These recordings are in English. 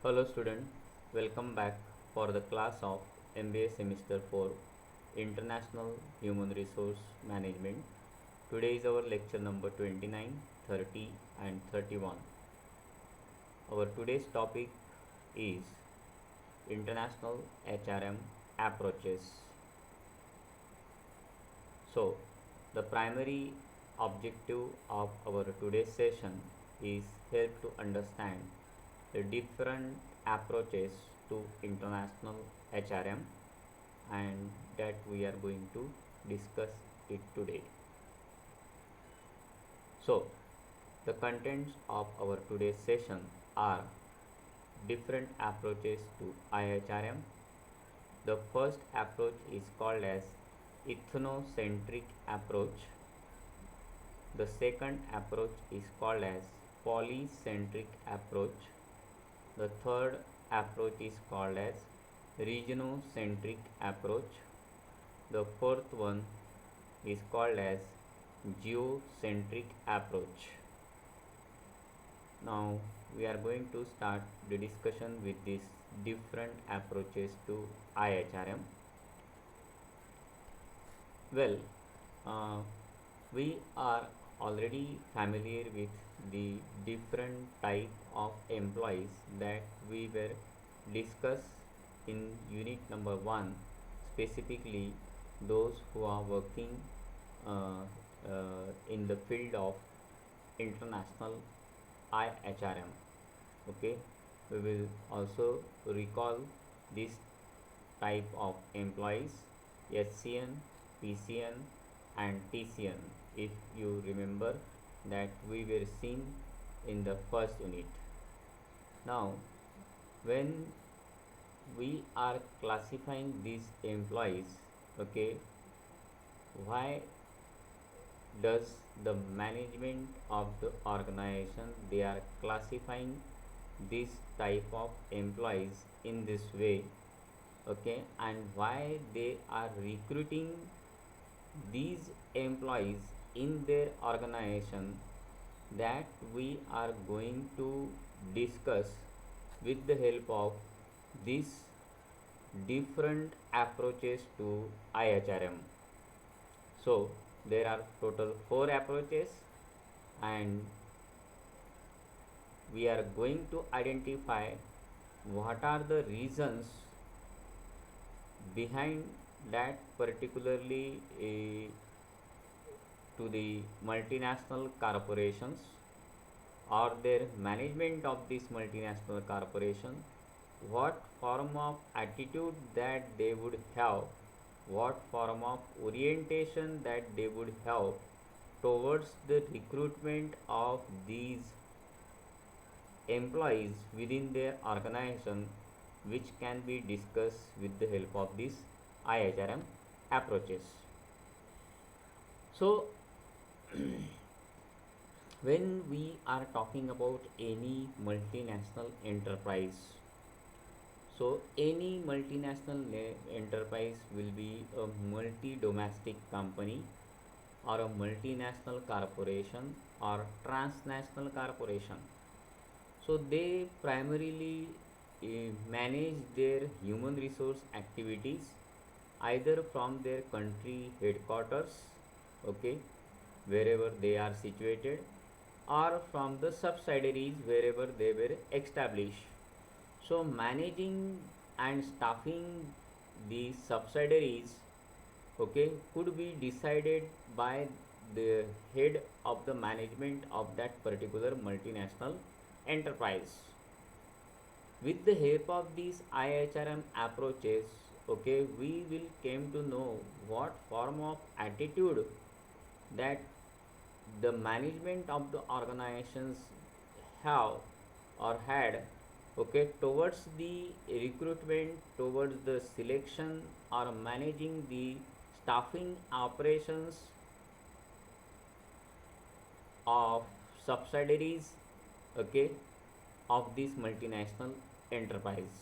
Hello student, welcome back for the class of MBA Semester 4 International Human Resource Management. Today is our lecture number 29, 30 and 31. Our today's topic is International HRM Approaches. So, the primary objective of our today's session is help to understand the different approaches to international HRM, and that we are going to discuss it today. So, the contents of our today's session are different approaches to IHRM. The first approach is called as ethnocentric approach. The second approach is called as polycentric approach. The third approach is called as regionocentric approach. The fourth one is called as geocentric approach. Now we are going to start the discussion with these different approaches to IHRM. Well, uh, we are already familiar with the different type of employees that we were discussed in unit number 1, specifically those who are working uh, in the field of international IHRM. Okay, we will also recall this type of employees: SCN, PCN and TCN, if you remember that we were seen in the first unit. Now when we are classifying these employees, okay, why does the management of the organization they are classifying this type of employees in this way, okay, and why they are recruiting these employees in their organization, that we are going to discuss with the help of these different approaches to IHRM. So there are total 4 approaches, and we are going to identify what are the reasons behind that, particularly to the multinational corporations or their management of this multinational corporation, what form of attitude that they would have, what form of orientation that they would have towards the recruitment of these employees within their organization, which can be discussed with the help of these IHRM approaches. So when we are talking about any multinational enterprise, so any multinational enterprise will be a multi-domestic company or a multinational corporation or transnational corporation. So they primarily manage their human resource activities either from their country headquarters, okay, wherever they are situated, or from the subsidiaries wherever they were established. So managing and staffing the subsidiaries, okay, could be decided by the head of the management of that particular multinational enterprise. With the help of these IHRM approaches, okay, we will came to know what form of attitude that the management of the organizations have or had, okay, towards the recruitment, towards the selection or managing the staffing operations of subsidiaries, okay, of this multinational enterprise.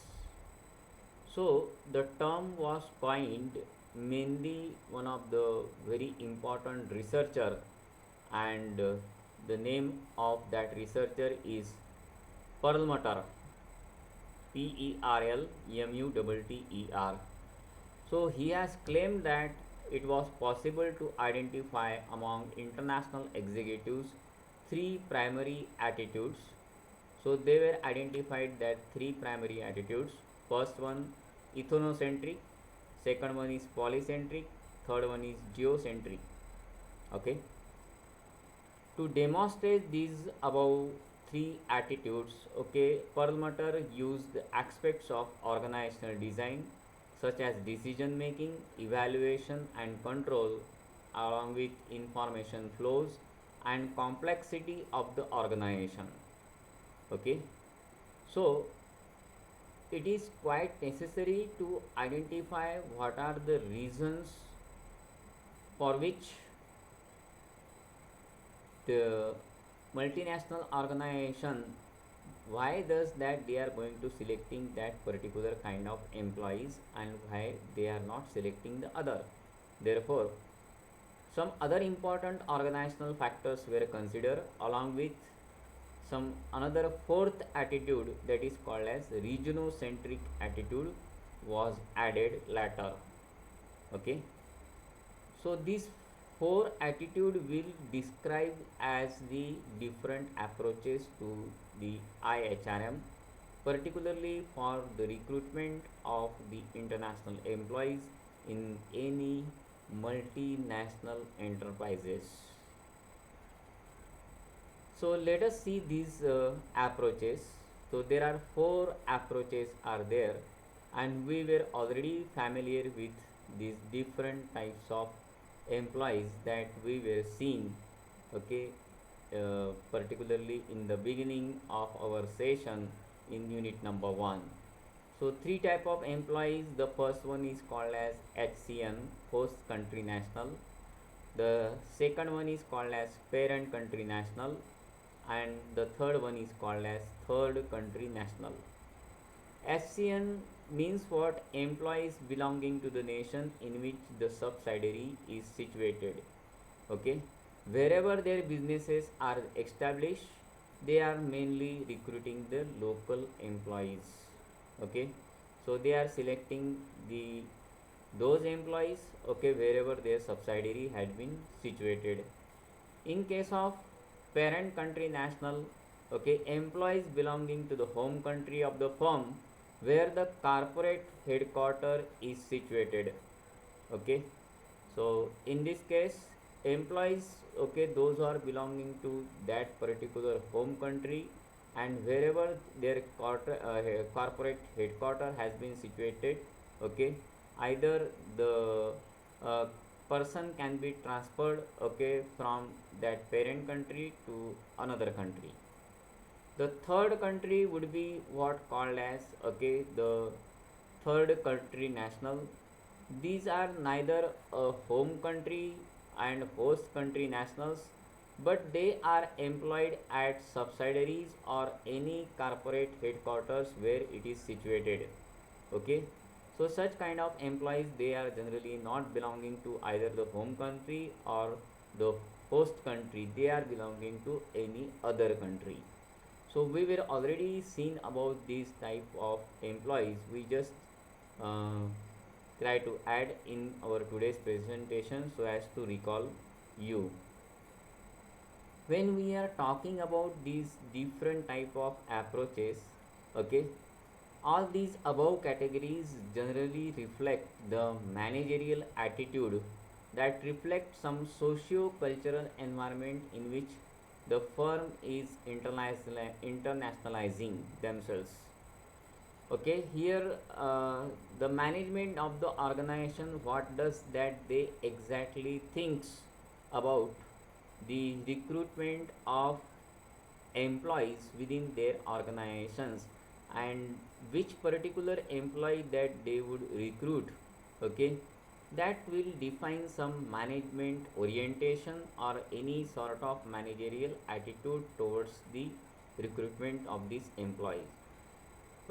So the term was coined mainly one of the very important researcher, and the name of that researcher is Perlmutter. Perlmutter. So he has claimed that it was possible to identify among international executives three primary attitudes. So they were identified that three primary attitudes. First one, ethnocentric. Second one is polycentric. Third one is geocentric. Okay. To demonstrate these above three attitudes, okay, Perlmutter used aspects of organizational design such as decision making, evaluation, and control, along with information flows and complexity of the organization. Okay, so it is quite necessary to identify what are the reasons for which the multinational organization, why does that they are going to selecting that particular kind of employees and why they are not selecting the other. Therefore, some other important organizational factors were considered along with some another fourth attitude, that is called as regionocentric attitude, was added later. Okay, so these four attitude will describe as the different approaches to the IHRM, particularly for the recruitment of the international employees in any multinational enterprises. So let us see these approaches. So there are four approaches are there, and we were already familiar with these different types of employees that we were seeing. Okay, particularly in the beginning of our session in unit number 1. So three type of employees. The first one is called as HCN, host country national. The second one is called as parent country national, and the third one is called as third country national. SCN means what? Employees belonging to the nation in which the subsidiary is situated. Okay, wherever their businesses are established, they are mainly recruiting the local employees. Okay, so they are selecting the those employees, okay, wherever their subsidiary had been situated. In case of parent country national, okay, employees belonging to the home country of the firm where the corporate headquarter is situated. Okay, so in this case, employees, okay, those are belonging to that particular home country, and wherever their corporate headquarter has been situated, okay, either the uh, person can be transferred, okay, from that parent country to another country. The third country would be what called as, okay, the third country national. These are neither a home country and host country nationals, but they are employed at subsidiaries or any corporate headquarters where it is situated. Okay, so such kind of employees, they are generally not belonging to either the home country or the host country, they are belonging to any other country. So we were already seen about these type of employees. We just uh, try to add in our today's presentation so as to recall you. When we are talking about these different type of approaches, okay, all these above categories generally reflect the managerial attitude that reflect some socio-cultural environment in which the firm is internationalizing themselves. Okay, here the management of the organization, what does that they exactly thinks about the recruitment of employees within their organizations, and which particular employee that they would recruit. Okay, that will define some management orientation or any sort of managerial attitude towards the recruitment of these employees.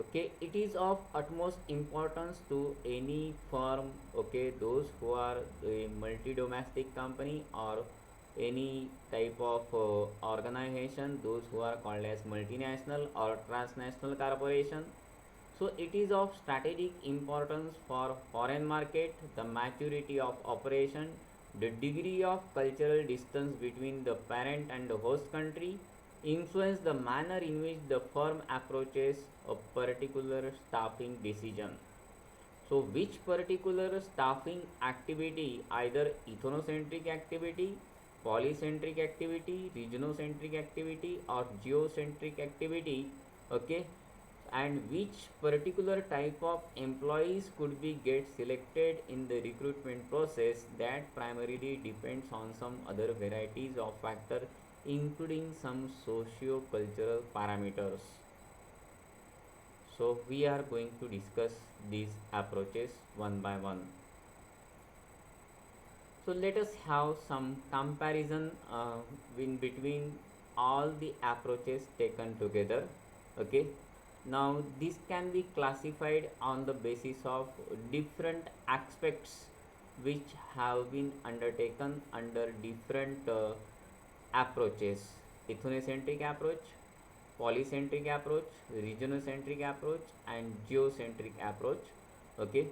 Okay, it is of utmost importance to any firm, okay, those who are a multi domestic company or any type of organization, those who are called as multinational or transnational corporation. So it is of strategic importance for foreign market, the maturity of operation, the degree of cultural distance between the parent and the host country, influence the manner in which the firm approaches a particular staffing decision. So which particular staffing activity, either ethnocentric activity, polycentric activity, regionocentric activity, or geocentric activity, okay, and which particular type of employees could be get selected in the recruitment process, that primarily depends on some other varieties of factor, including some socio cultural parameters. So we are going to discuss these approaches one by one. So let us have some comparison in between all the approaches taken together. Okay. Now this can be classified on the basis of different aspects which have been undertaken under different approaches: ethnocentric approach, polycentric approach, regionocentric approach, and geocentric approach. Okay,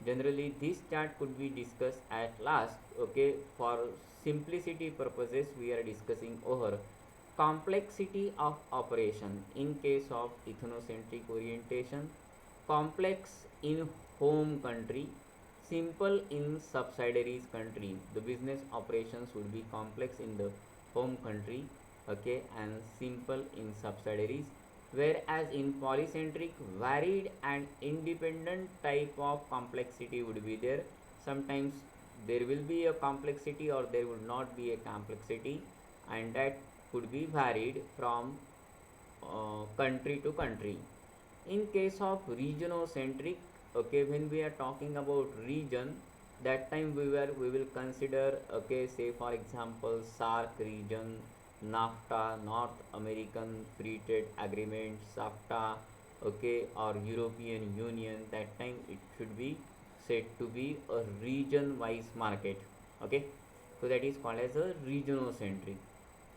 generally this chart could be discussed at last. Okay, for simplicity purposes we are discussing over complexity of operation in case of ethnocentric orientation, complex in home country, simple in subsidiaries country. The business operations would be complex in the home country, okay, and simple in subsidiaries. Whereas in polycentric, varied and independent type of complexity would be there. Sometimes there will be a complexity or there would not be a complexity, and that could be varied from country to country. In case of regionocentric, okay, when we are talking about region, that time we will consider, okay, say for example SARC region, NAFTA, North American Free Trade Agreement, SAFTA, okay, or European Union. That time it should be said to be a region wise market. Okay, so that is called as a regionocentric.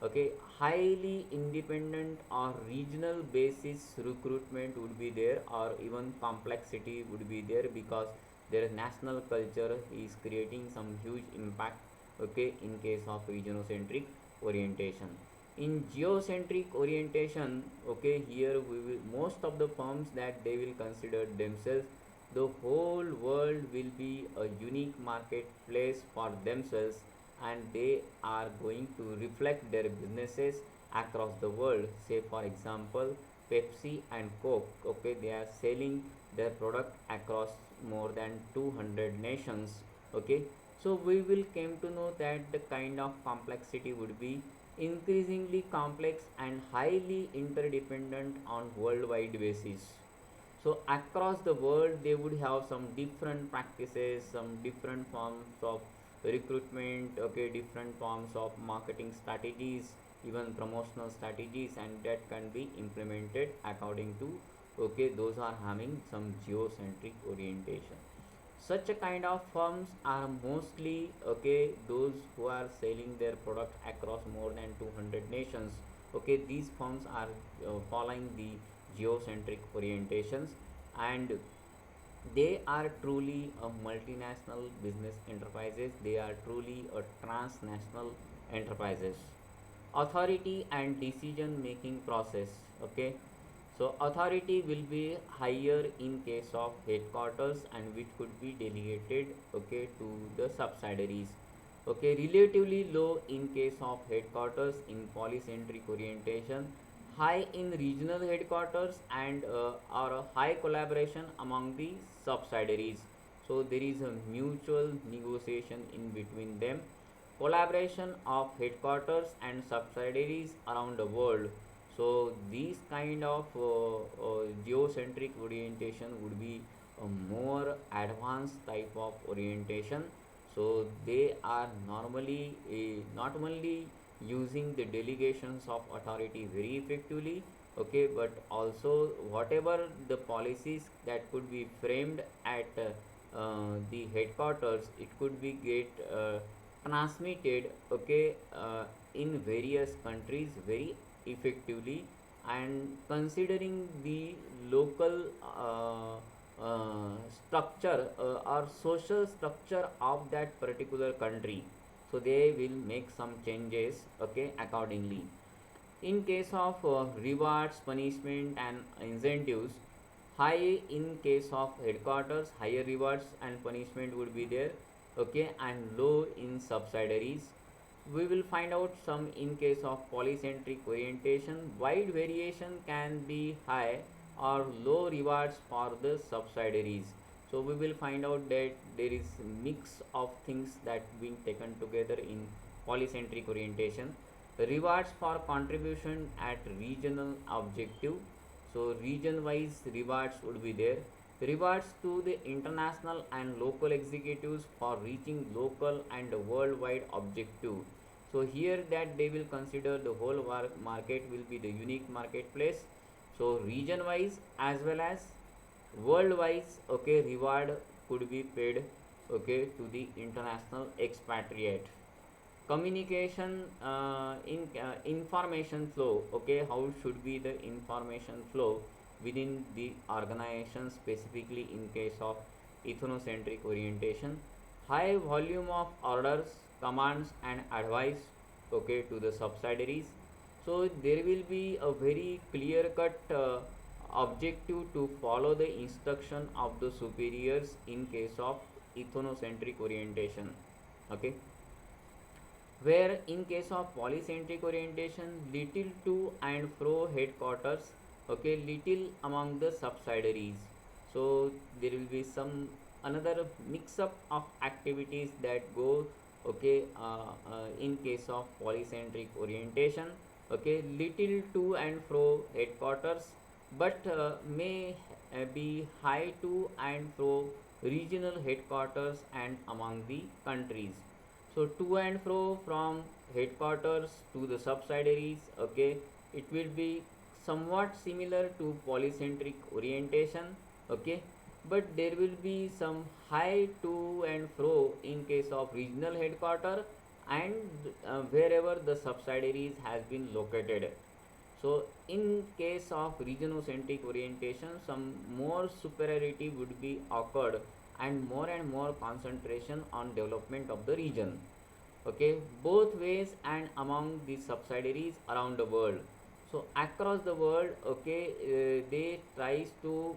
Okay, highly independent or regional basis recruitment would be there, or even complexity would be there, because their national culture is creating some huge impact. Okay, in case of regionocentric orientation. In geocentric orientation, okay, here we will, most of the firms that they will consider themselves, the whole world will be a unique marketplace for themselves, and they are going to reflect their businesses across the world. Say for example Pepsi and Coke, okay, they are selling their product across more than 200 nations. Okay, so we will came to know that the kind of complexity would be increasingly complex and highly interdependent on worldwide basis. So across the world they would have some different practices, some different forms of recruitment, okay, different forms of marketing strategies, even promotional strategies, and that can be implemented according to, okay, those are having some geocentric orientation. Such a kind of firms are mostly, okay, those who are selling their product across more than 200 nations. Okay, these firms are following the geocentric orientations, and they are truly a multinational business enterprises, they are truly a transnational enterprises. Authority and decision making process, okay, so authority will be higher in case of headquarters, and which could be delegated, okay, to the subsidiaries. Okay, relatively low in case of headquarters in polycentric orientation, high in regional headquarters, and or a high collaboration among the subsidiaries. So there is a mutual negotiation in between them, collaboration of headquarters and subsidiaries around the world. So these kind of geocentric orientation would be a more advanced type of orientation. So they are normally not only using the delegations of authority very effectively, okay, but also whatever the policies that could be framed at the headquarters, it could be get transmitted, okay, in various countries very effectively, and considering the local structure or social structure of that particular country, so they will make some changes, okay, accordingly. In case of rewards, punishment, and incentives, high in case of headquarters, higher rewards and punishment would be there, okay, and low in subsidiaries. We will find out some in case of polycentric orientation. Wide variation can be high or low rewards for the subsidiaries. So we will find out that there is mix of things that being taken together in polycentric orientation. Rewards for contribution at regional objective, so region wise rewards would be there. Rewards to the international and local executives for reaching local and worldwide objective. So here that they will consider the whole market will be the unique marketplace. So region wise as well as world wise, okay, reward could be paid, okay, to the international expatriate. Communication in information flow, okay, how should be the information flow within the organization, specifically in case of ethnocentric orientation. High volume of orders, commands and advice, okay, to the subsidiaries. So there will be a very clear cut objective to follow the instruction of the superiors in case of ethnocentric orientation, okay. Where in case of polycentric orientation, little to and fro headquarters, okay, little among the subsidiaries. So there will be some another mix up of activities that go, okay, in case of polycentric orientation, okay, little to and fro headquarters, but may be high to and fro regional headquarters and among the countries. So to and fro from headquarters to the subsidiaries, okay, it will be somewhat similar to polycentric orientation, okay, but there will be some high to and fro in case of regional headquarter and wherever the subsidiaries has been located. So in case of regionocentric orientation, some more superiority would be occurred and more concentration on development of the region, okay, both ways and among the subsidiaries around the world. So across the world, okay, they tries to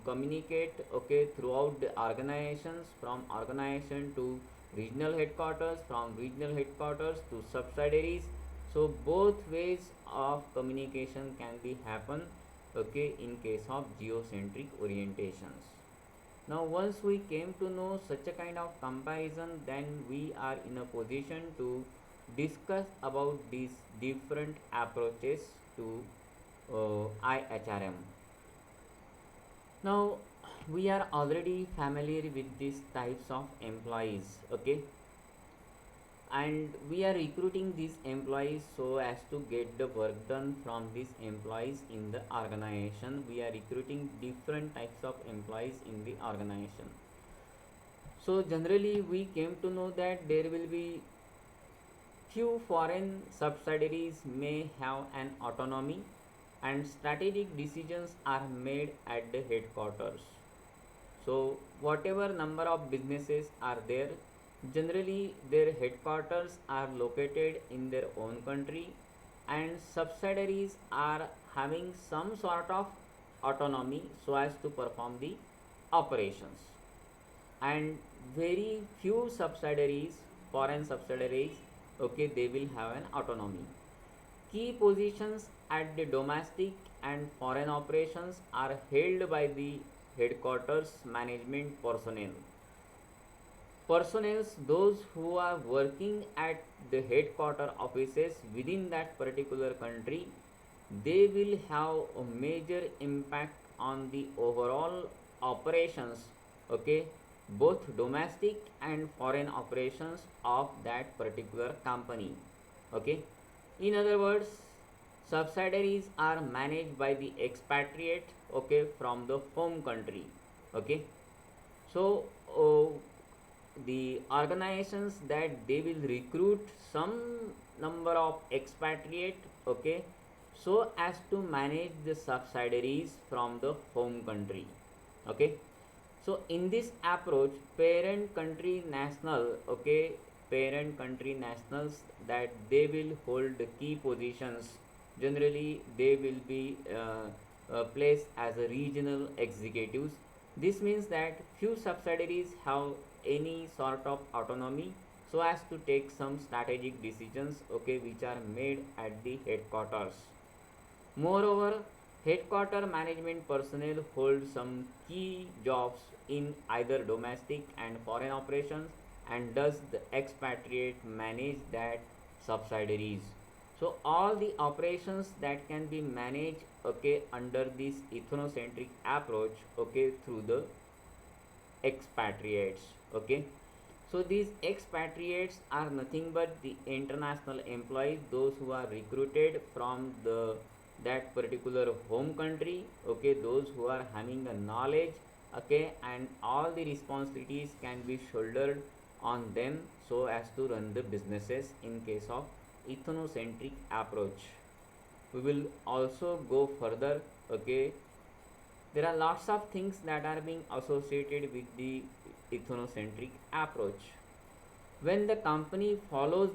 communicate, okay, throughout the organizations, from organization to regional headquarters, from regional headquarters to subsidiaries. So both ways of communication can be happen, okay, in case of geocentric orientations. Now once we came to know such a kind of comparison, then we are in a position to discuss about these different approaches to IHRM. Now we are already familiar with these types of employees, okay, and we are recruiting these employees so as to get the work done from these employees in the organization. We are recruiting different types of employees in the organization. So generally we came to know that there will be few foreign subsidiaries may have an autonomy and strategic decisions are made at the headquarters. So whatever number of businesses are there, generally their headquarters are located in their own country and subsidiaries are having some sort of autonomy so as to perform the operations. And very few subsidiaries, foreign subsidiaries, okay, they will have an autonomy. Key positions at the domestic and foreign operations are held by the headquarters management personnel. Personnel, those who are working at the headquarter offices within that particular country, they will have a major impact on the overall operations, okay, both domestic and foreign operations of that particular company, okay. In other words, subsidiaries are managed by the expatriate, okay, from the home country, okay. So the organizations that they will recruit some number of expatriate, okay, so as to manage the subsidiaries from the home country. Okay, so in this approach, parent country national, okay, parent country nationals, that they will hold the key positions. Generally, they will be placed as a regional executives. This means that few subsidiaries have any sort of autonomy so as to take some strategic decisions, okay, which are made at the headquarters. Moreover, headquarter management personnel hold some key jobs in either domestic and foreign operations, and thus the expatriate manage that subsidiaries. So all the operations that can be managed, okay, under this ethnocentric approach, okay, through the expatriates. Okay, so these expatriates are nothing but the international employees, those who are recruited from the that particular home country. Okay, those who are having a knowledge, okay, and all the responsibilities can be shouldered on them so as to run the businesses in case of ethnocentric approach. We will also go further. Okay, there are lots of things that are being associated with the ethnocentric approach. When the company follows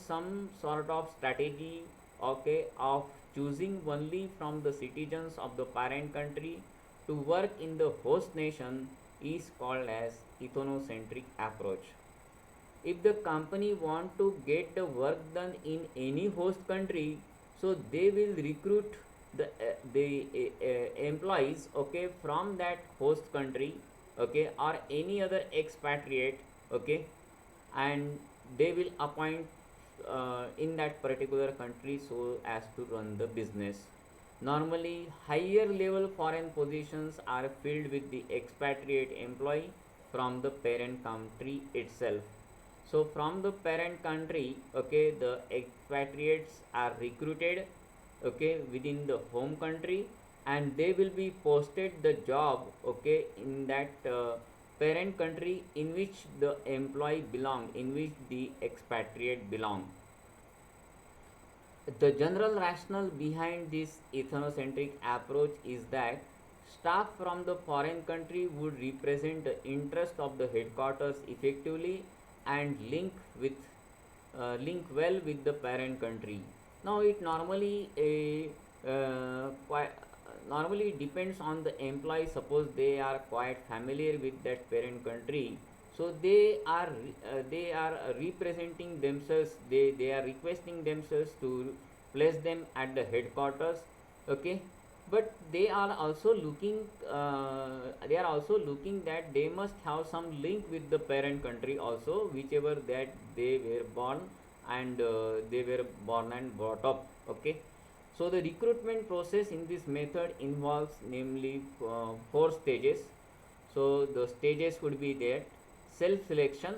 some sort of strategy, okay, of choosing only from the citizens of the parent country to work in the host nation, is called as ethnocentric approach. If the company want to get the work done in any host country, so they will recruit the employees, okay, from that host country, okay, or any other expatriate, okay, and they will appoint in that particular country so as to run the business. Normally, higher level foreign positions are filled with the expatriate employee from the parent country itself. So, from the parent country, okay, the expatriates are recruited, okay, within the home country, and they will be posted the job, okay, in that parent country in which the employee belong, in which the expatriate belong. The general rationale behind this ethnocentric approach is that staff from the foreign country would represent the interest of the headquarters effectively and link well with the parent country. Now it quite normally depends on the employee. Suppose they are quite familiar with that parent country, so they are representing themselves. They are requesting themselves to place them at the headquarters. Okay, but they are also looking that they must have some link with the parent country also, whichever that they were born, and they were born and brought up. Okay, so the recruitment process in this method involves namely four stages. So the stages would be there: self selection,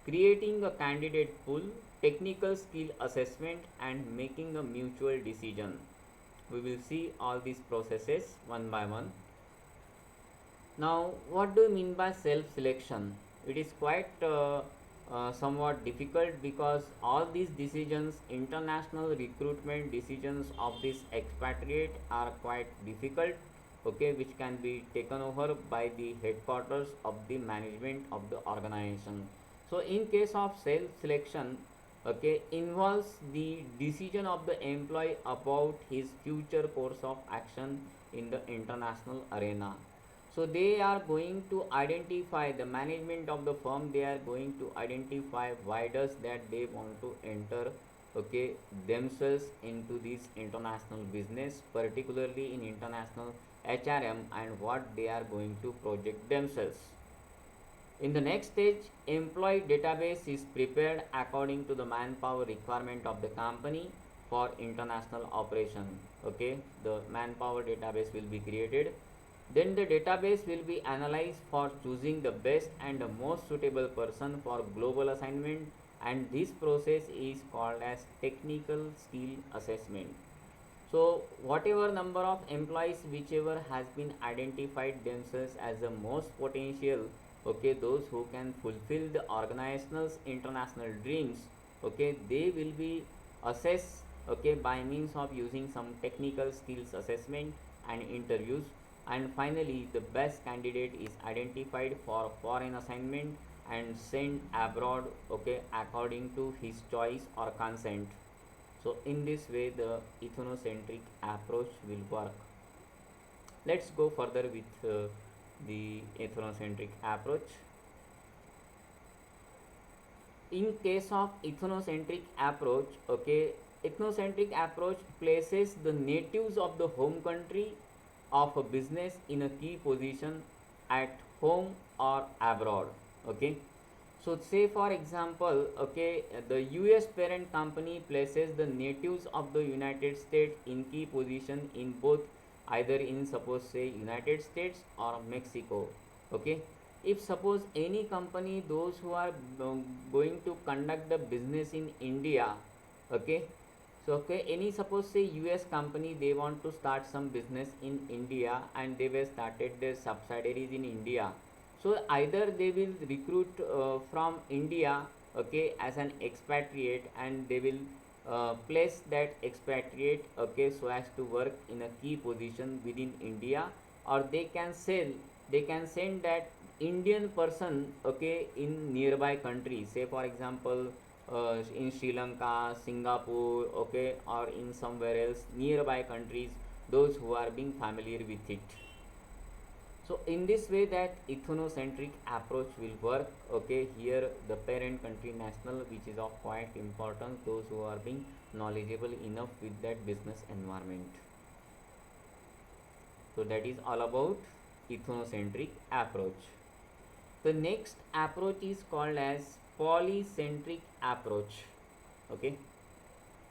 creating a candidate pool, technical skill assessment, and making a mutual decision. We will see all these processes one by one. Now, what do you mean by self selection? It is quite somewhat difficult because all these decisions, international recruitment decisions of this expatriate, are quite difficult, okay, which can be taken over by the headquarters of the management of the organization. So, in case of self selection, okay, involves the decision of the employee about his future course of action in the international arena. So they are going to identify, the management of the firm, they are going to identify why does that they want to enter, okay, themselves into this international business, particularly in international HRM, and what they are going to project themselves. In the next stage, employee database is prepared according to the manpower requirement of the company for international operation. Okay, the manpower database will be created. Then the database will be analyzed for choosing the best and the most suitable person for global assignment, and this process is called as technical skill assessment. So whatever number of employees whichever has been identified themselves as the most potential, okay, those who can fulfill the organization's international dreams, okay, they will be assessed okay, by means of using some technical skills assessment and interviews. And finally, the best candidate is identified for foreign assignment and sent abroad, okay, according to his choice or consent. So in this way the ethnocentric approach will work. Let's go further with the ethnocentric approach. In case of ethnocentric approach, okay, ethnocentric approach places the natives of the home country of a business in a key position at home or abroad. Okay, so say for example, okay, the US parent company places the natives of the United States in key position in both, either in suppose say United States or Mexico. Okay, if suppose any company, those who are going to conduct the business in India, okay, so okay, any suppose say US company, they want to start some business in India and they were started their subsidiaries in India. So either they will recruit from India, okay, as an expatriate, and they will place that expatriate, okay, so as to work in a key position within India, or they can send that Indian person, okay, in nearby countries, say for example in Sri Lanka, Singapore, okay, or in somewhere else nearby countries, those who are being familiar with it. So in this way that ethnocentric approach will work. Okay, here the parent country national, which is of quite importance, those who are being knowledgeable enough with that business environment. So that is all about ethnocentric approach. The next approach is called as polycentric approach. Okay,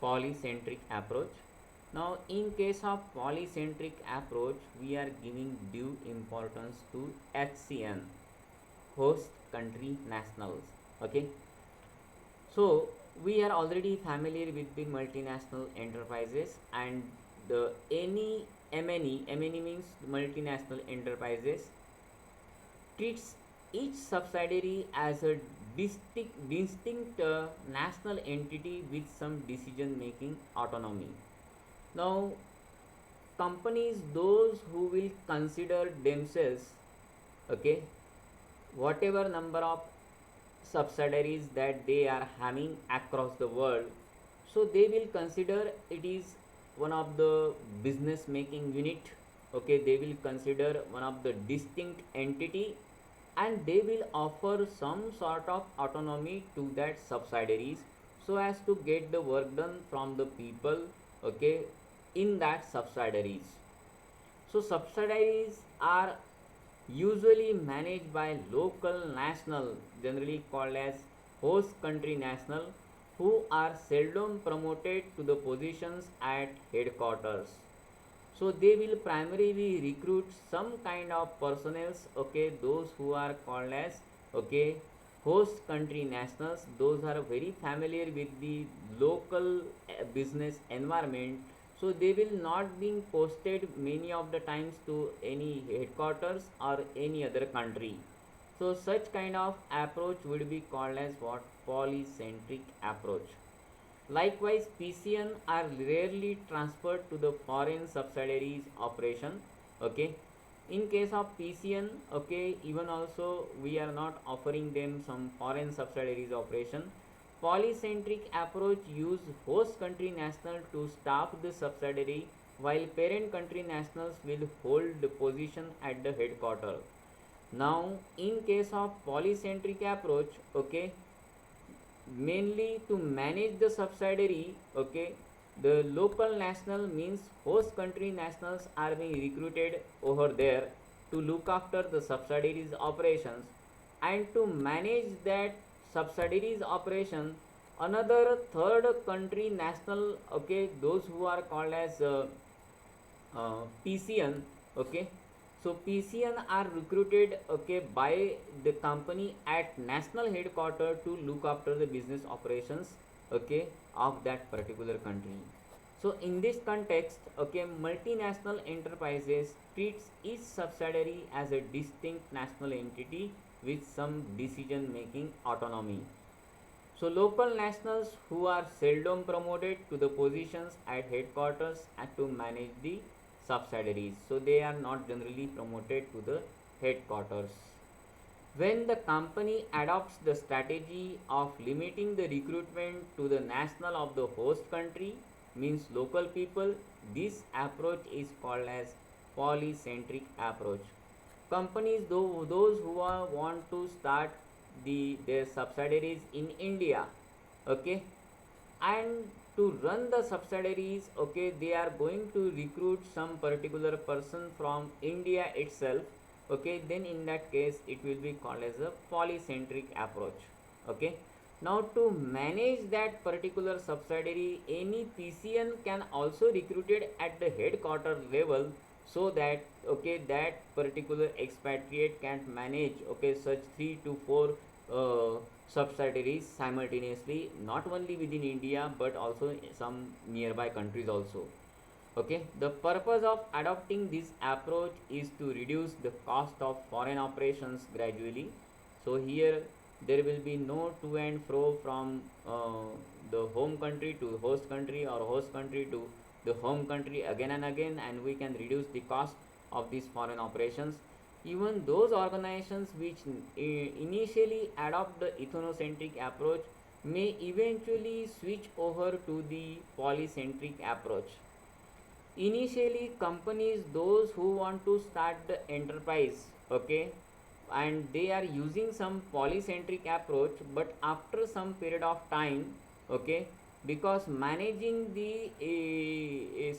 polycentric approach. Now, in case of polycentric approach, we are giving due importance to HCN, host country nationals. Okay, so we are already familiar with the multinational enterprises, and the any MNE means multinational enterprises, treats each subsidiary as a distinct national entity with some decision making autonomy. Now, companies, those who will consider themselves, okay, whatever number of subsidiaries that they are having across the world, so they will consider it is one of the business making unit. Okay, they will consider one of the distinct entity, and they will offer some sort of autonomy to that subsidiaries, so as to get the work done from the people, okay, in that subsidiaries. So subsidiaries are usually managed by local national, generally called as host country national, who are seldom promoted to the positions at headquarters. So they will primarily recruit some kind of personnels, okay, those who are called as, okay, host country nationals, those are very familiar with the local business environment. So they will not being posted many of the times to any headquarters or any other country. So such kind of approach would be called as what? Polycentric approach. Likewise, PCN are rarely transferred to the foreign subsidiaries operation. Okay. In case of PCN, okay, even also we are not offering them some foreign subsidiaries operation. Polycentric approach use host country national to staff the subsidiary, while parent country nationals will hold the position at the headquarter. Now, in case of polycentric approach, okay, mainly to manage the subsidiary, okay, the local national means host country nationals are being recruited over there to look after the subsidiaries operations, and to manage that subsidiaries operation, another third country national, okay, those who are called as PCN, okay. So PCN are recruited, okay, by the company at national headquarters to look after the business operations, okay, of that particular country. So in this context, okay, multinational enterprises treats each subsidiary as a distinct national entity with some decision making autonomy. So local nationals who are seldom promoted to the positions at headquarters and to manage the subsidiaries. So they are not generally promoted to the headquarters. When the company adopts the strategy of limiting the recruitment to the national of the host country, means local people, this approach is called as polycentric approach. Companies, though, those who want to start their subsidiaries in India, okay, and to run the subsidiaries, okay, they are going to recruit some particular person from India itself, okay, then in that case it will be called as a polycentric approach. Okay, now to manage that particular subsidiary, any PCN can also recruited at the headquarter level, so that okay, that particular expatriate can manage okay such 3 to 4 uh, subsidiaries simultaneously, not only within India but also some nearby countries also. Okay, the purpose of adopting this approach is to reduce the cost of foreign operations gradually. So here there will be no to and fro from the home country to host country or host country to the home country again and again, and we can reduce the cost of these foreign operations. Even those organizations which initially adopt the ethnocentric approach may eventually switch over to the polycentric approach. Initially companies those who want to start the enterprise, okay, and they are using some polycentric approach, but after some period of time, okay, because managing the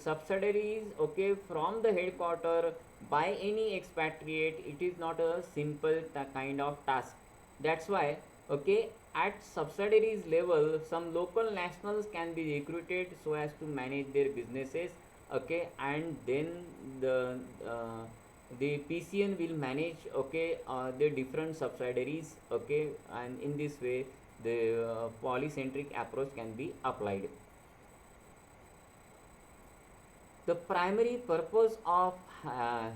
subsidiaries okay from the headquarter by any expatriate, it is not a simple kind of task. That's why okay, at subsidiaries level some local nationals can be recruited so as to manage their businesses, okay, and then the uh, the PCN will manage okay the different subsidiaries, okay, and in this way the polycentric approach can be applied. The primary purpose of uh,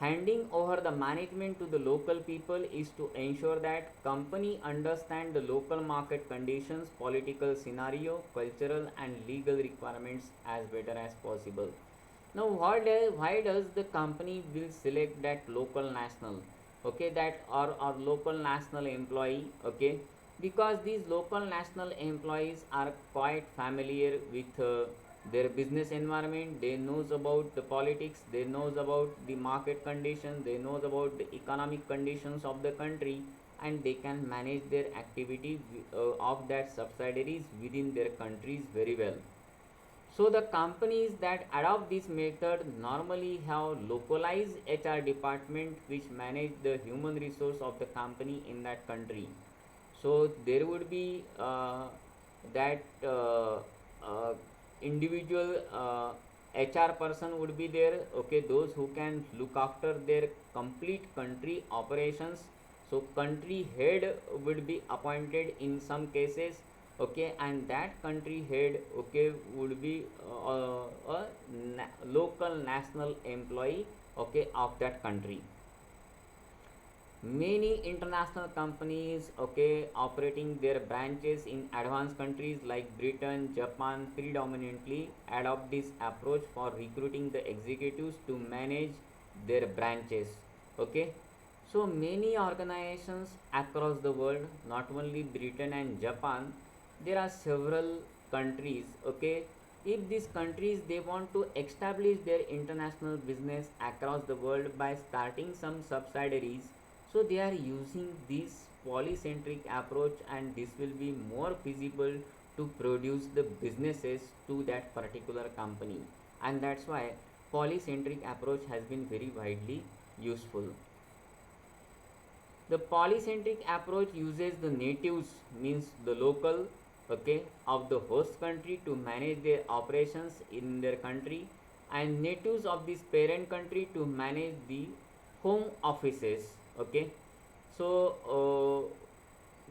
handing over the management to the local people is to ensure that company understand the local market conditions, political scenario, cultural and legal requirements as better as possible. Now why does the company will select that local national, okay, that or local national employee, okay, because these local national employees are quite familiar with their business environment, they knows about the politics, they knows about the market conditions, they knows about the economic conditions of the country, and they can manage their activity of that subsidiaries within their countries very well. So the companies that adopt this method normally have localized HR department which manage the human resource of the company in that country. So there would be that individual HR person would be there. Okay, those who can look after their complete country operations. So country head would be appointed in some cases, okay, and that country head okay would be a local national employee, okay, of that country. Many international companies okay operating their branches in advanced countries like Britain, Japan predominantly adopt this approach for recruiting the executives to manage their branches, okay. So many organizations across the world, not only Britain and Japan, there are several countries, okay, if these countries they want to establish their international business across the world by starting some subsidiaries, so they are using this polycentric approach, and this will be more feasible to produce the businesses to that particular company, and that's why polycentric approach has been very widely useful. The polycentric approach uses the natives, means the local, okay, of the host country to manage their operations in their country, and natives of this parent country to manage the home offices, okay. So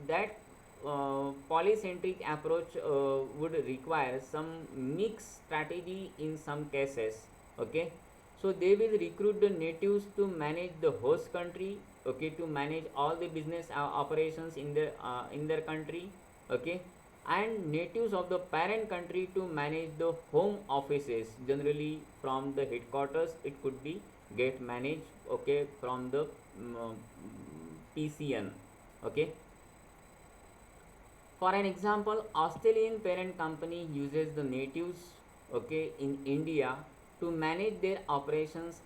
that polycentric approach would require some mixed strategy in some cases, okay. So they will recruit the natives to manage the host country, okay, to manage all the business operations in their country, okay, and natives of the parent country to manage the home offices. Generally from the headquarters it could be get managed, okay, from the PCN, okay. For an example, Australian parent company uses the natives, okay, in India to manage their operations,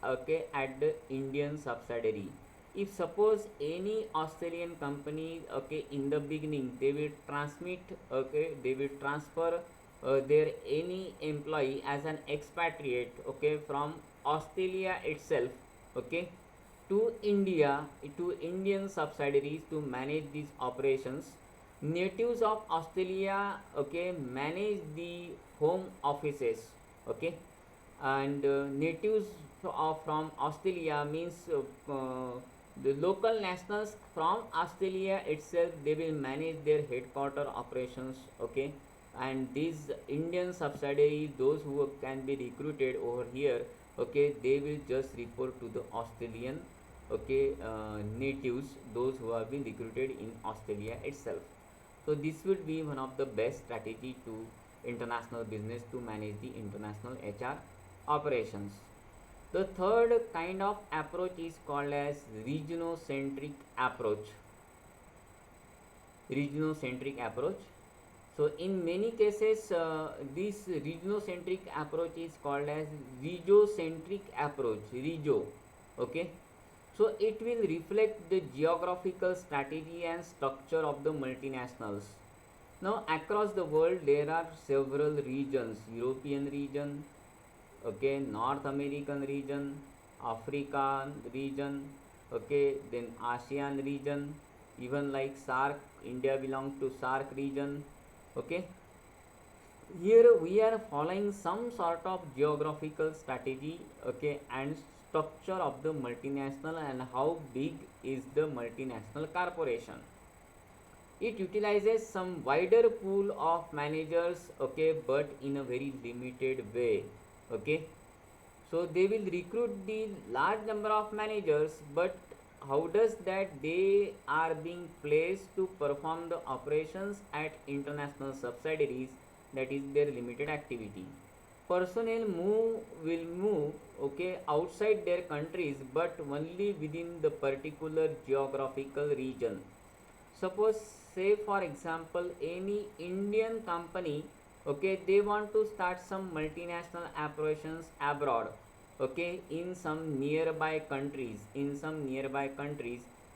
okay, at the Indian subsidiary. If suppose any Australian company, okay, in the beginning they will transmit, okay, they will transfer their any employee as an expatriate, okay, from Australia itself, okay, to India, to Indian subsidiaries to manage these operations. Natives of Australia, okay, manage the home offices, okay, and natives from Australia means the local nationals from Australia itself, they will manage their headquarter operations, okay, and these Indian subsidiaries, those who can be recruited over here, okay, they will just report to the Australian, okay, natives, those who have been recruited in Australia itself. So this would be one of the best strategy to international business to manage the international HR operations. The third kind of approach is called as regionocentric approach. Regionocentric approach. So in many cases, this regionocentric approach is called as regiocentric approach. Regio, okay. So it will reflect the geographical strategy and structure of the multinationals. Now across the world there are several regions: European region, okay, North American region, African region, okay, then ASEAN region, even like SARC, India belongs to SARC region, okay. Here we are following some sort of geographical strategy, okay, and structure of the multinational and how big is the multinational corporation. It utilizes some wider pool of managers, okay, but in a very limited way, okay. So they will recruit the large number of managers, but how does that they are being placed to perform the operations at international subsidiaries, that is their limited activity. Personnel will move, okay, outside their countries, but only within the particular geographical region. Suppose, say for example, any Indian company, okay, they want to start some multinational operations abroad, okay, in some nearby countries,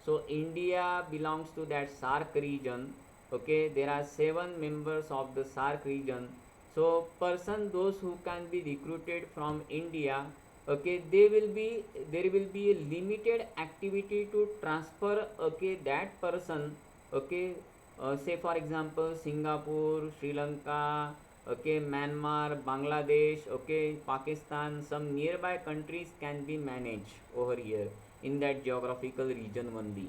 so India belongs to that SARC region, okay, there are 7 members of the SARC region. So person those who can be recruited from India, okay, they will be, there will be a limited activity to transfer, okay, that person, okay, say for example Singapore, Sri Lanka, okay, Myanmar, Bangladesh, okay, Pakistan, some nearby countries can be managed over here in that geographical region only.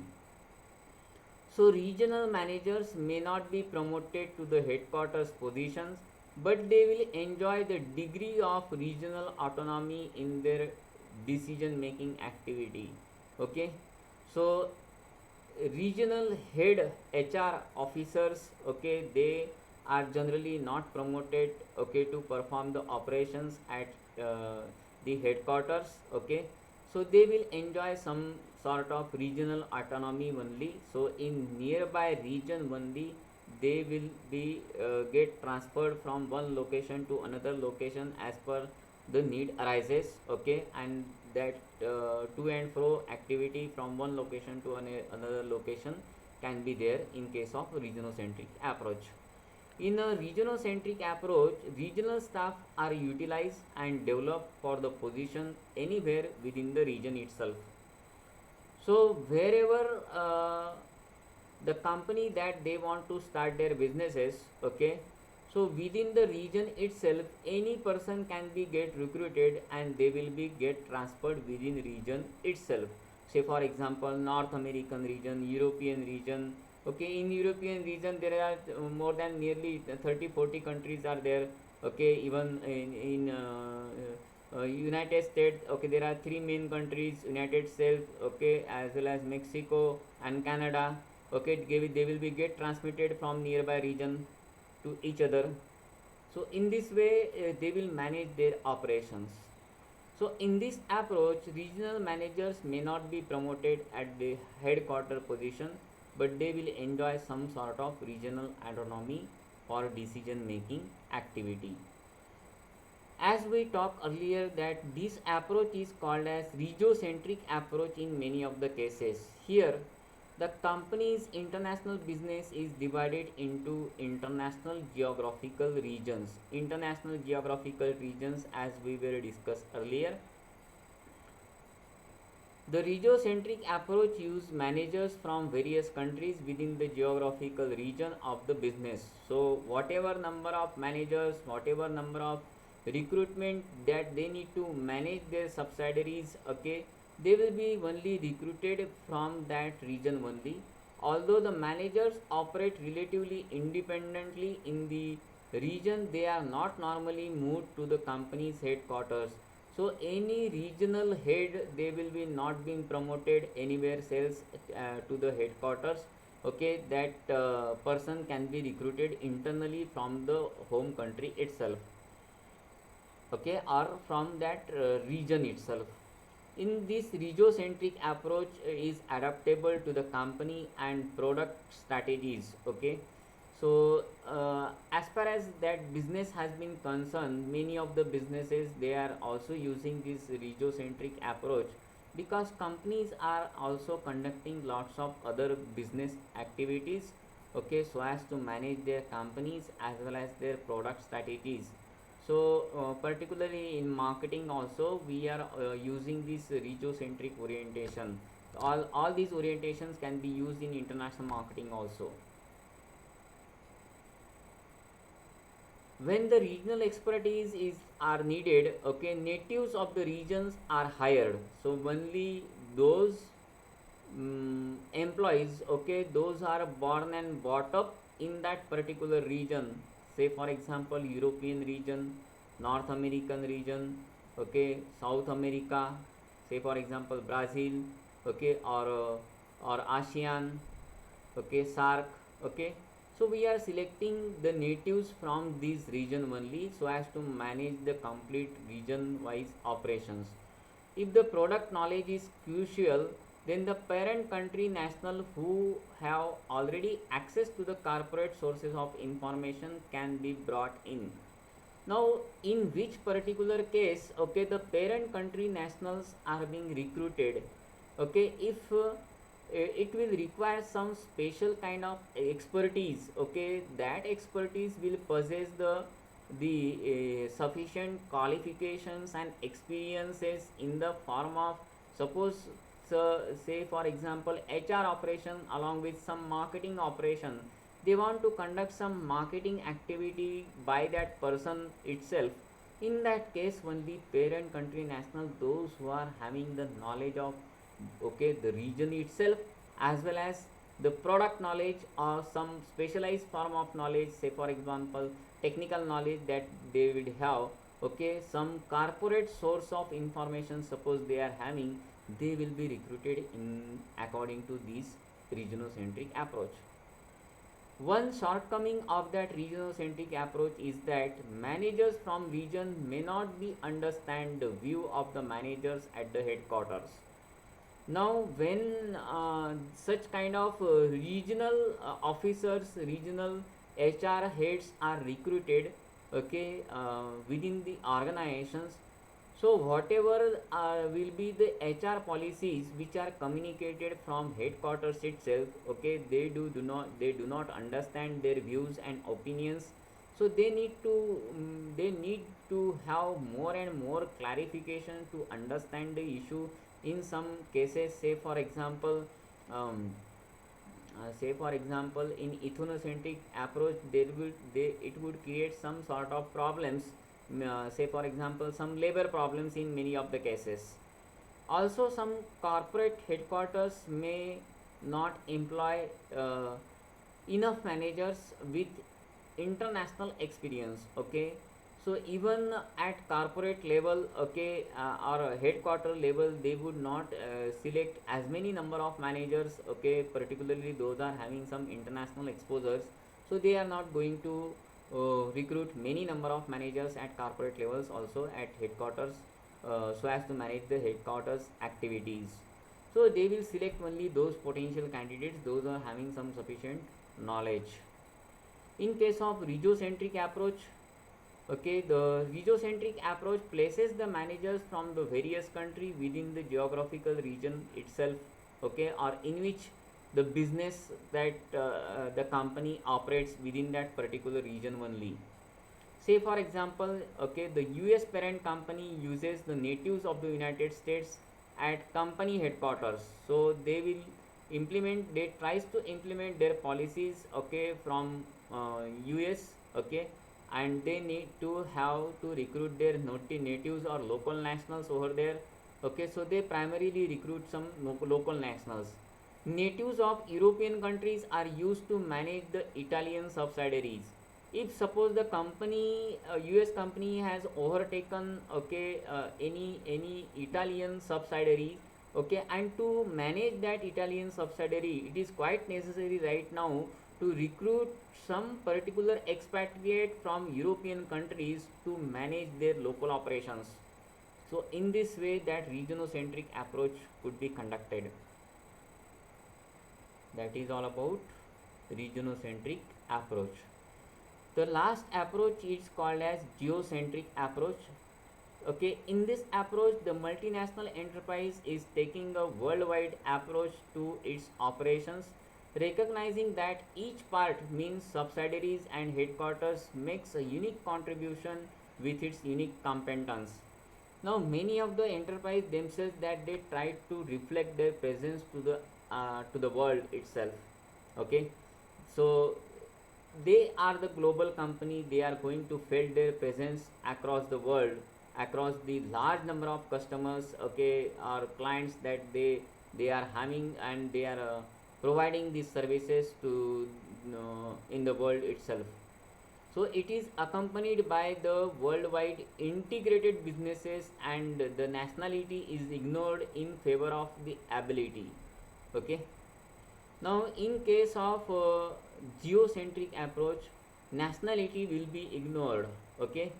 So regional managers may not be promoted to the headquarters positions, but they will enjoy the degree of regional autonomy in their decision making activity, okay. So regional head HR officers, okay, they are generally not promoted, okay, to perform the operations at the headquarters, okay. So they will enjoy some sort of regional autonomy only. So in nearby region only they will be get transferred from one location to another location as per the need arises, okay, and that to and fro activity from one location to another location can be there in case of regionocentric approach. In a regionocentric approach, regional staff are utilized and developed for the position anywhere within the region itself. So wherever the company that they want to start their businesses, okay, so within the region itself any person can be get recruited and they will be get transferred within region itself. Say for example North American region, European region, okay, in European region there are more than nearly 30-40 countries are there, okay, even in United States, okay, there are three main countries: United States, okay, as well as Mexico and Canada, okay, they will be get transmitted from nearby region to each other. So in this way they will manage their operations. So in this approach, regional managers may not be promoted at the headquarter position, but they will enjoy some sort of regional autonomy for decision making activity. As we talked earlier that this approach is called as regiocentric approach in many of the cases. Here the company's international business is divided into international geographical regions. International geographical regions, as we were discussed earlier, the regiocentric approach uses managers from various countries within the geographical region of the business. So, whatever number of managers, whatever number of recruitment that they need to manage their subsidiaries, okay, they will be only recruited from that region only. Although the managers operate relatively independently in the region, they are not normally moved to the company's headquarters. So any regional head, they will be not being promoted anywhere else to the headquarters. Okay, that person can be recruited internally from the home country itself, okay, or from that region itself. In this regiocentric approach is adaptable to the company and product strategies, okay. So as far as that business has been concerned, many of the businesses they are also using this regiocentric approach because companies are also conducting lots of other business activities, okay, so as to manage their companies as well as their product strategies. So particularly in marketing also we are using this regiocentric orientation. All these orientations can be used in international marketing also. When the regional expertise is are needed, okay, natives of the regions are hired. So only those employees, okay, those are born and brought up in that particular region, say for example European region, North American region, okay, South America, say for example Brazil, okay, or ASEAN, okay, SARC, okay. So we are selecting the natives from this region only so as to manage the complete region wise operations. If the product knowledge is crucial, then the parent country national who have already access to the corporate sources of information can be brought in. Now, in which particular case, okay, the parent country nationals are being recruited, okay, if it will require some special kind of expertise, okay, that expertise will possess the sufficient qualifications and experiences in the form of, suppose, so say for example HR operation along with some marketing operation, they want to conduct some marketing activity by that person itself. In that case only parent country national, those who are having the knowledge of, okay, the region itself as well as the product knowledge or some specialized form of knowledge, say for example technical knowledge that they would have, okay, some corporate source of information suppose they are having, they will be recruited in according to this regionocentric approach. One shortcoming of that regionocentric approach is that managers from region may not be understand the view of the managers at the headquarters. Now when such kind of regional officers, regional HR heads are recruited, okay, within the organizations, so whatever will be the HR policies which are communicated from headquarters itself, okay, they do not understand their views and opinions. So they need to have more and more clarification to understand the issue. In some cases, um, say for example in ethnocentric approach, it would create some sort of problems, say for example some labor problems in many of the cases. Also some corporate headquarters may not employ uh, enough managers with international experience, okay. So even at corporate level, okay, or headquarter level, they would not select as many number of managers, okay, particularly those are having some international exposures. So they are not going to recruit many number of managers at corporate levels, also at headquarters, so as to manage the headquarters activities. So they will select only those potential candidates, those are having some sufficient knowledge. In case of regiocentric approach, okay, the regiocentric approach places the managers from the various country within the geographical region itself, okay, or in which the business that the company operates within that particular region only. Say for example, okay, the US parent company uses the natives of the United States at company headquarters, so they will implement, they tries to implement their policies, okay, from US, okay, and they need to have to recruit their natives or local nationals over there, okay, so they primarily recruit some local nationals. Natives of European countries are used to manage the Italian subsidiaries. If suppose the company, US company has overtaken, okay, any Italian subsidiary, okay, and to manage that Italian subsidiary, it is quite necessary right now to recruit some particular expatriate from European countries to manage their local operations. So in this way that regionocentric approach could be conducted. That is all about regionocentric approach. The last approach is called as geocentric approach. Okay, in this approach, the multinational enterprise is taking a worldwide approach to its operations, recognizing that each part means subsidiaries and headquarters makes a unique contribution with its unique competence. Now, many of the enterprise themselves that they try to reflect their presence to the world itself. Okay, so they are the global company, they are going to build their presence across the world, across the large number of customers, okay, or clients that they are having, and they are providing these services to in the world itself. So it is accompanied by the worldwide integrated businesses, and the nationality is ignored in favor of the ability. Okay, now, in case of geocentric approach, nationality will be ignored. Okay,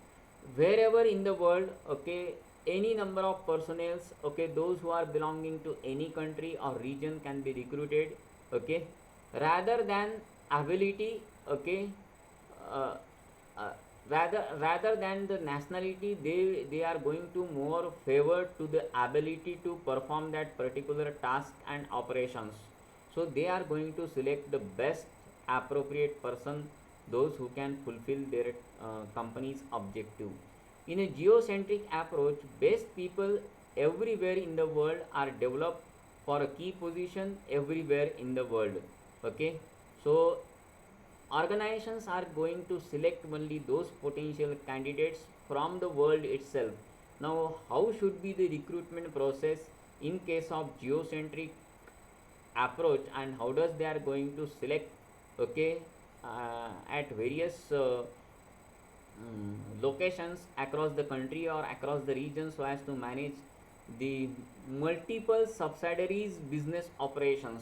wherever in the world, okay, any number of personnel, okay, those who are belonging to any country or region can be recruited. Okay, rather than ability. Okay, uh, uh, rather than the nationality, they are going to more favor to the ability to perform that particular task and operations. So they are going to select the best appropriate person, those who can fulfill their company's objective. In a geocentric approach, best people everywhere in the world are developed for a key position everywhere in the world. Okay, so organizations are going to select only those potential candidates from the world itself. Now, how should be the recruitment process in case of geocentric approach, and how does they are going to select, okay, at various locations across the country or across the region, so as to manage the multiple subsidiaries business operations.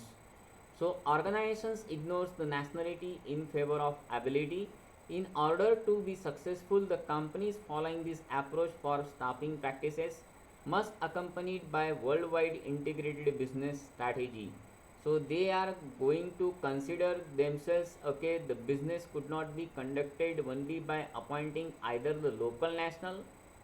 So organizations ignores the nationality in favor of ability. In order to be successful, the companies following this approach for staffing practices must accompanied by worldwide integrated business strategy. So they are going to consider themselves, okay, the business could not be conducted only by appointing either the local national,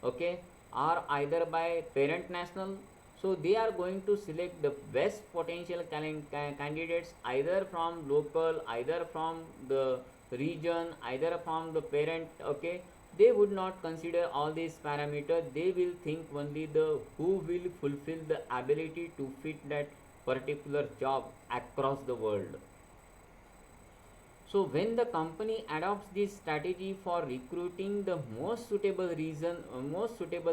okay, or either by parent national. So they are going to select the best potential candidates either from local, either from the region, either from the parent. Okay, they would not consider all these parameters, they will think only the who will fulfill the ability to fit that particular job across the world. So when the company adopts this strategy for recruiting the most suitable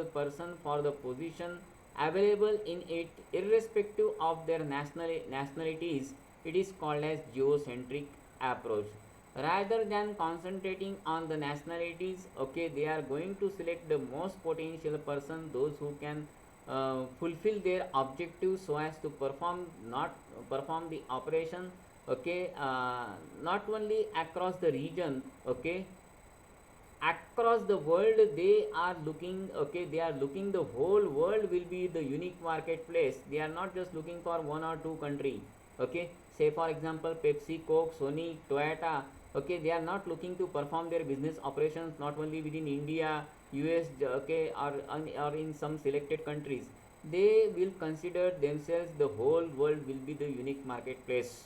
person for the position available in it, irrespective of their nationalities, it is called as geocentric approach. rather than concentrating on the nationalities. Okay, they are going to select the most potential person, those who can fulfill their objectives so as to perform the operation. Okay, not only across the region, okay, across the world they are looking. Okay, they are looking, the whole world will be the unique marketplace. They are not just looking for one or two country. Okay, say for example Pepsi, Coke, Sony, Toyota. Okay, they are not looking to perform their business operations not only within India, US, okay, or in some selected countries. They will consider themselves, the whole world will be the unique marketplace.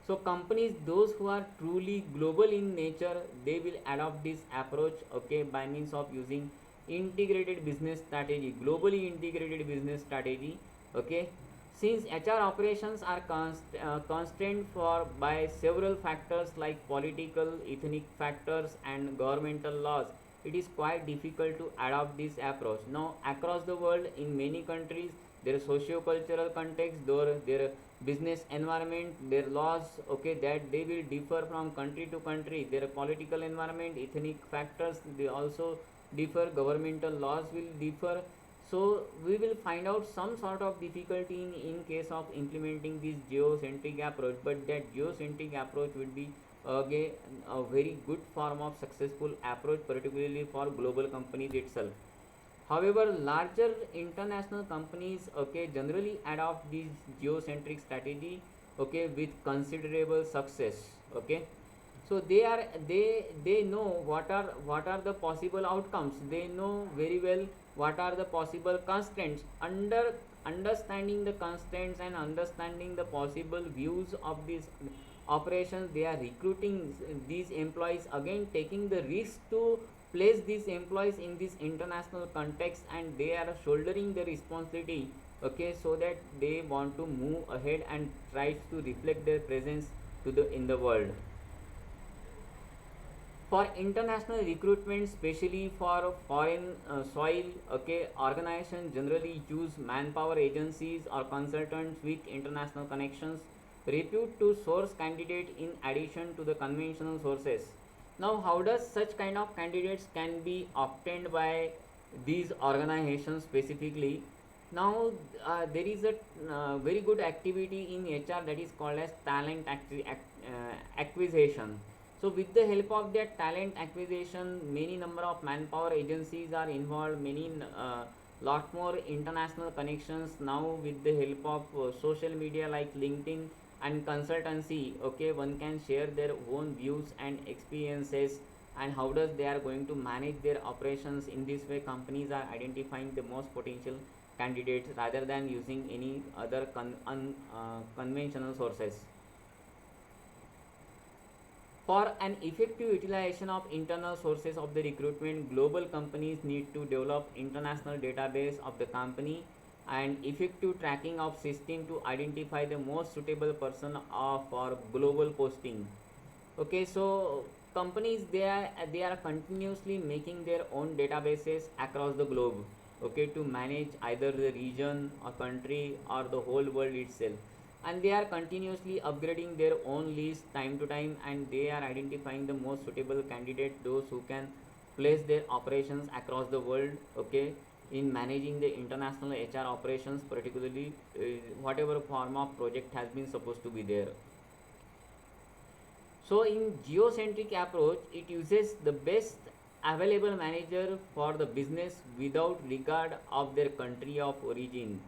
So companies, those who are truly global in nature, they will adopt this approach, okay, by means of using integrated business strategy, globally integrated business strategy. Okay, since HR operations are constrained for by several factors like political, ethnic factors, and governmental laws, it is quite difficult to adopt this approach. Now, across the world, in many countries, their socio-cultural context, their business environment, their laws, okay, that they will differ from country to country. Their political environment, ethnic factors, they also differ. Governmental laws will differ. So we will find out some sort of difficulty in case of implementing this geocentric approach, but that geocentric approach would be again a very good form of successful approach, particularly for global companies itself. However, larger international companies, okay, generally adopt this geocentric strategy, okay, with considerable success. Okay, so they know what are the possible outcomes. They know very well what are the possible constraints. Understanding the constraints and understanding the possible views of these operations, they are recruiting these employees, again taking the risk to place these employees in this international context, and they are shouldering the responsibility. Okay, so that they want to move ahead and tries to reflect their presence to the in the world. For international recruitment, especially for foreign soil, okay, organizations generally use manpower agencies or consultants with international connections, repute to source candidate in addition to the conventional sources. Now, how does such kind of candidates can be obtained by these organizations specifically? Now, there is a very good activity in HR that is called as talent acquisition. So with the help of that talent acquisition, many number of manpower agencies are involved, many lot more international connections. Now with the help of social media like LinkedIn and consultancy, okay, one can share their own views and experiences, and how does they are going to manage their operations. In this way, companies are identifying the most potential candidates rather than using any other conventional sources. For an effective utilization of internal sources of the recruitment, global companies need to develop international database of the company and effective tracking of system to identify the most suitable person for global posting. Okay, so companies, they are continuously making their own databases across the globe, okay, to manage either the region or country or the whole world itself. And they are continuously upgrading their own list time to time, and they are identifying the most suitable candidate, those who can place their operations across the world. Okay, in managing the international HR operations, particularly whatever form of project has been supposed to be there. So in geocentric approach, it uses the best available manager for the business without regard of their country of origin.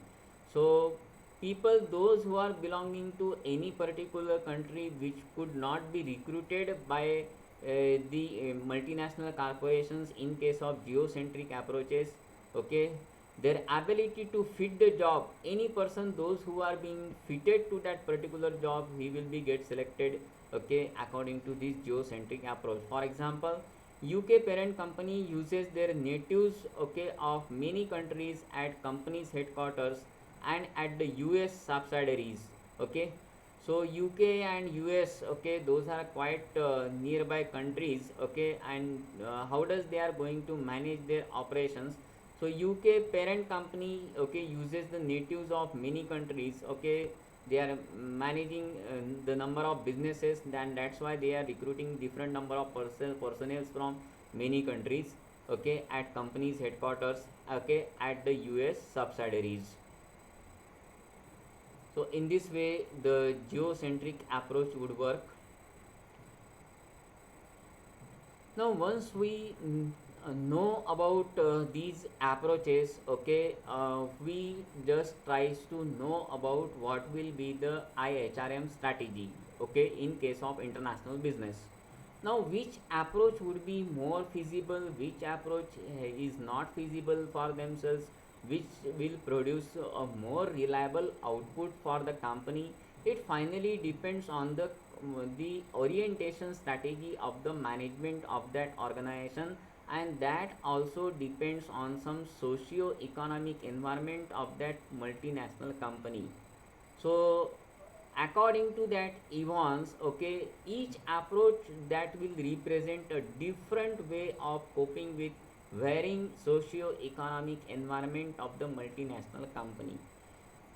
So people, those who are belonging to any particular country which could not be recruited by the multinational corporations in case of geocentric approaches, okay, their ability to fit the job, any person, those who are being fitted to that particular job, he will be get selected, okay, according to this geocentric approach. For example, UK parent company uses their natives, okay, of many countries at company's headquarters and at the US subsidiaries. Okay, so UK and US, okay, those are quite nearby countries. Okay, and how does they are going to manage their operations? So UK parent company, okay, uses the natives of many countries, okay, they are managing the number of businesses, then that's why they are recruiting different number of personnel from many countries, okay, at companies headquarters, okay, at the US subsidiaries. So in this way the geocentric approach would work. Now once we know about these approaches, okay, we just tries to know about what will be the IHRM strategy, okay, in case of international business. Now which approach would be more feasible, which approach is not feasible for themselves, which will produce a more reliable output for the company, it finally depends on the orientation strategy of the management of that organization, and that also depends on some socio-economic environment of that multinational company. So according to that Evans, okay, each approach that will represent a different way of coping with varying socio-economic environment of the multinational company.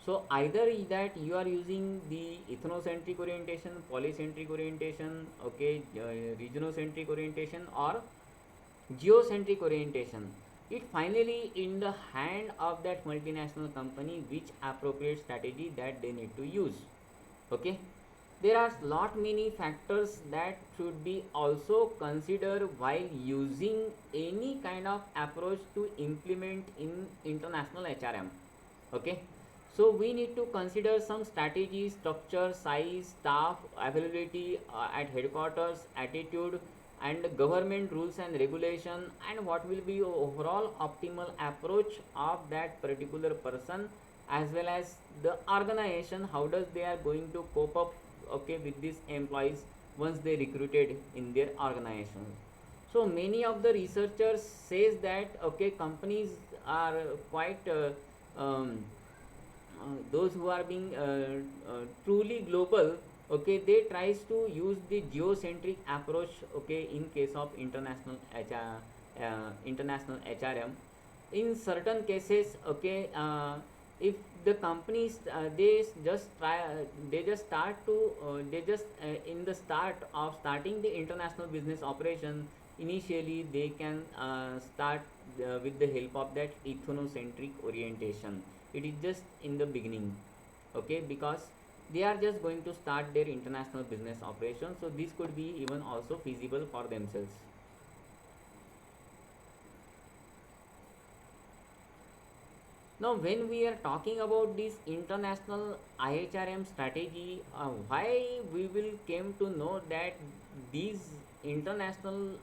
So either is that you are using the ethnocentric orientation, polycentric orientation, okay, regionocentric orientation, or geocentric orientation. It finally in the hand of that multinational company which appropriate strategy that they need to use. Okay, there are lot many factors that should be also considered while using any kind of approach to implement in international HRM. Okay, so we need to consider some strategy, structure, size, staff availability at headquarters, attitude, and government rules and regulation, and what will be overall optimal approach of that particular person, as well as the organization, how does they are going to cope up, okay, with these employees once they recruited in their organization. So many of the researchers says that, okay, companies are quite those who are being truly global, okay, they tries to use the geocentric approach, okay, in case of international HRM. In certain cases, okay, if the companies they just start to they just in the start of starting the international business operation, initially they can start with the help of that ethnocentric orientation. It is just in the beginning, okay, because they are just going to start their international business operation, so this could be even also feasible for themselves. Now when we are talking about this international IHRM strategy, why we will came to know that these international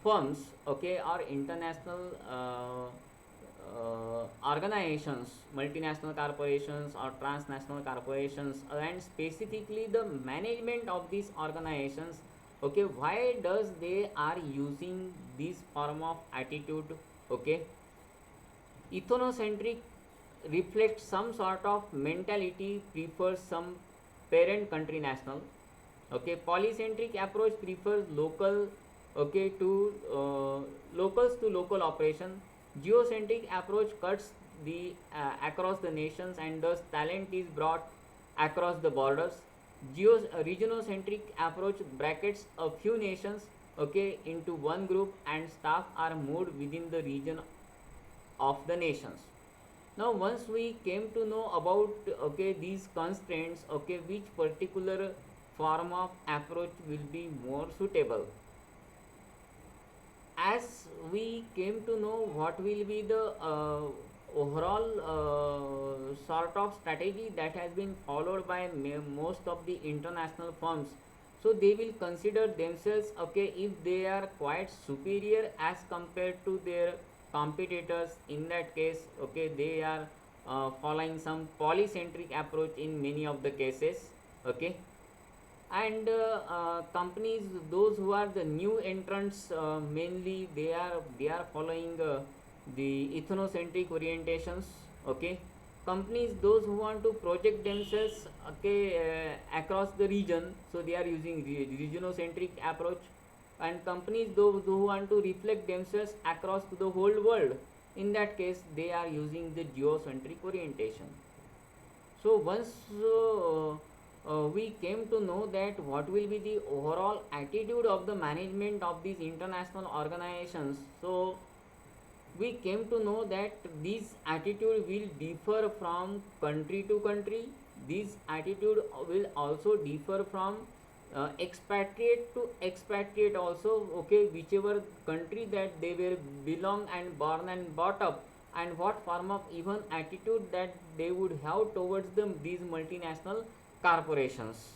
firms, okay, or international organizations, multinational corporations or transnational corporations, and specifically the management of these organizations, okay, why does they are using this form of attitude, okay. Ethnocentric reflects some sort of mentality, prefers some parent country national, okay. Polycentric approach prefers local, okay, to locals to local operation. Geocentric approach cuts the across the nations, and thus talent is brought across the borders. Regionocentric approach brackets a few nations, okay, into one group, and staff are moved within the region of the nations. Now once we came to know about, okay, these constraints, okay, which particular form of approach will be more suitable, as we came to know what will be the overall sort of strategy that has been followed by most of the international firms, so they will consider themselves, okay, if they are quite superior as compared to their competitors, in that case, okay, they are following some polycentric approach in many of the cases, okay. And companies those who are the new entrants, mainly they are following the ethnocentric orientations, okay. Companies those who want to project themselves, okay, across the region, so they are using the regionocentric approach. And companies those who want to reflect themselves across to the whole world, in that case they are using the geocentric orientation. So once we came to know that what will be the overall attitude of the management of these international organizations, so we came to know that this attitude will differ from country to country. This attitude will also differ from expatriate to expatriate also. Okay, whichever country that they were belong and born and brought up, and what form of even attitude that they would have towards them these multinational corporations.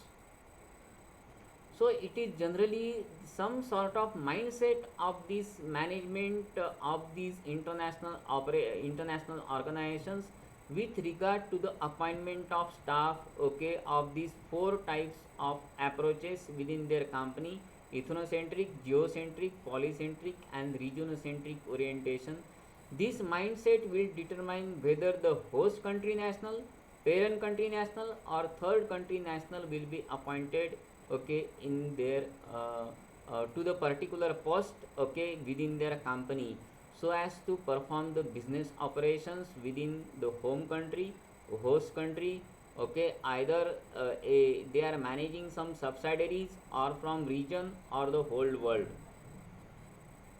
So it is generally some sort of mindset of this management of these international organizations with regard to the appointment of staff, okay, of these four types of approaches within their company: ethnocentric, geocentric, polycentric, and regionocentric orientation. This mindset will determine whether the host country national, parent country national, or third country national will be appointed, okay, in their to the particular post, okay, within their company, so as to perform the business operations within the home country, host country, okay, either they are managing some subsidiaries or from region or the whole world.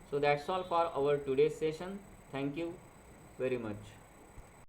So that's all for our today's session. Thank you very much.